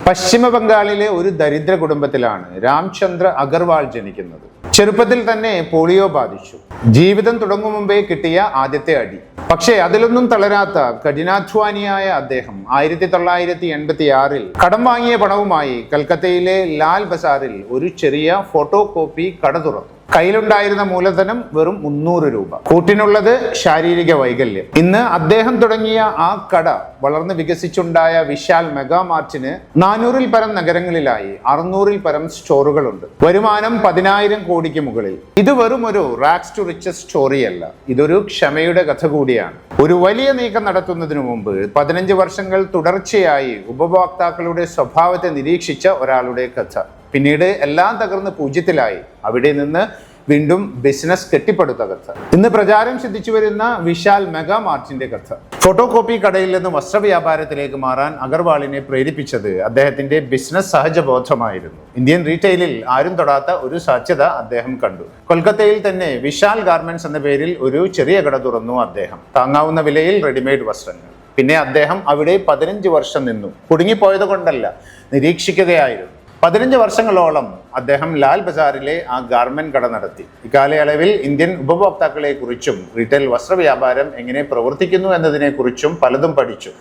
പശ്ചിമ ബംഗാളിലെ ഒരു ദരിദ്ര കുടുംബത്തിലാണ് രാംചന്ദ്ര അഗർവാൾ ജനിക്കുന്നത്. ചെറുപ്പത്തിൽ തന്നെ പോളിയോ ബാധിച്ചു. ജീവിതം തുടങ്ങും മുമ്പേ കിട്ടിയ ആദ്യത്തെ അടി. പക്ഷേ അതിലൊന്നും തളരാത്ത കഠിനാധ്വാനിയായ അദ്ദേഹം 1986 കടം വാങ്ങിയ പണവുമായി കൽക്കത്തയിലെ ലാൽ ബസാറിൽ ഒരു ചെറിയ ഫോട്ടോ കോപ്പി കട തുറന്നു. കയ്യിലുണ്ടായിരുന്ന മൂലധനം വെറും 300 രൂപ. കൂട്ടിനുള്ളത് ശാരീരിക വൈകല്യം. ഇന്ന് അദ്ദേഹം തുടങ്ങിയ ആ കട വളർന്ന് വികസിച്ചുണ്ടായ വിശാൽ മെഗാ മാർട്ടിന് 400-ൽ പരം നഗരങ്ങളിലായി 600-ൽ പരം സ്റ്റോറുകളുണ്ട്. വരുമാനം 10,000 കോടിക്ക് മുകളിൽ. ഇത് വെറും ഒരു റാക്സ് ടു റിച്ചസ് സ്റ്റോറിയല്ല, ഇതൊരു ക്ഷമയുടെ കഥ കൂടിയാണ്. ഒരു വലിയ നീക്കം നടത്തുന്നതിനു മുമ്പ് 15 വർഷങ്ങൾ തുടർച്ചയായി ഉപഭോക്താക്കളുടെ സ്വഭാവത്തെ നിരീക്ഷിച്ച ഒരാളുടെ കഥ. പിന്നീട് എല്ലാം തകർന്ന് പൂജ്യത്തിലായി. അവിടെ നിന്ന് വീണ്ടും ബിസിനസ് കെട്ടിപ്പടുത്ത കഥ. ഇന്ന് പ്രചാരം സിദ്ധിച്ചു വരുന്ന വിശാൽ മെഗാ മാർട്ടിന്റെ കഥ. ഫോട്ടോ കോപ്പി കടയിൽ നിന്ന് വസ്ത്രവ്യാപാരത്തിലേക്ക് മാറാൻ അഗർവാളിനെ പ്രേരിപ്പിച്ചത് അദ്ദേഹത്തിന്റെ ബിസിനസ് സഹജബോധമായിരുന്നു. ഇന്ത്യൻ റീറ്റെയിലിൽ ആരും തൊടാത്ത ഒരു സാധ്യത അദ്ദേഹം കണ്ടു. കൊൽക്കത്തയിൽ തന്നെ വിശാൽ ഗാർമെന്റ്സ് എന്ന പേരിൽ ഒരു ചെറിയ കട തുറന്നു അദ്ദേഹം. താങ്ങാവുന്ന വിലയിൽ റെഡിമെയ്ഡ് വസ്ത്രങ്ങൾ. പിന്നെ അദ്ദേഹം അവിടെ 15 വർഷം നിന്നു. കുടുങ്ങിപ്പോയത് കൊണ്ടല്ല, നിരീക്ഷിക്കുകയായിരുന്നു. 15 വർഷങ്ങളോളം അദ്ദേഹം ലാൽ ബസാറിലെ ആ ഗാർമെന്റ് കട നടത്തി. ഇക്കാലയളവിൽ ഇന്ത്യൻ ഉപഭോക്താക്കളെ കുറിച്ചും റീറ്റെയിൽ വസ്ത്രവ്യാപാരം എങ്ങനെ പ്രവർത്തിക്കുന്നു എന്നതിനെ കുറിച്ചും പലതും പഠിച്ചു.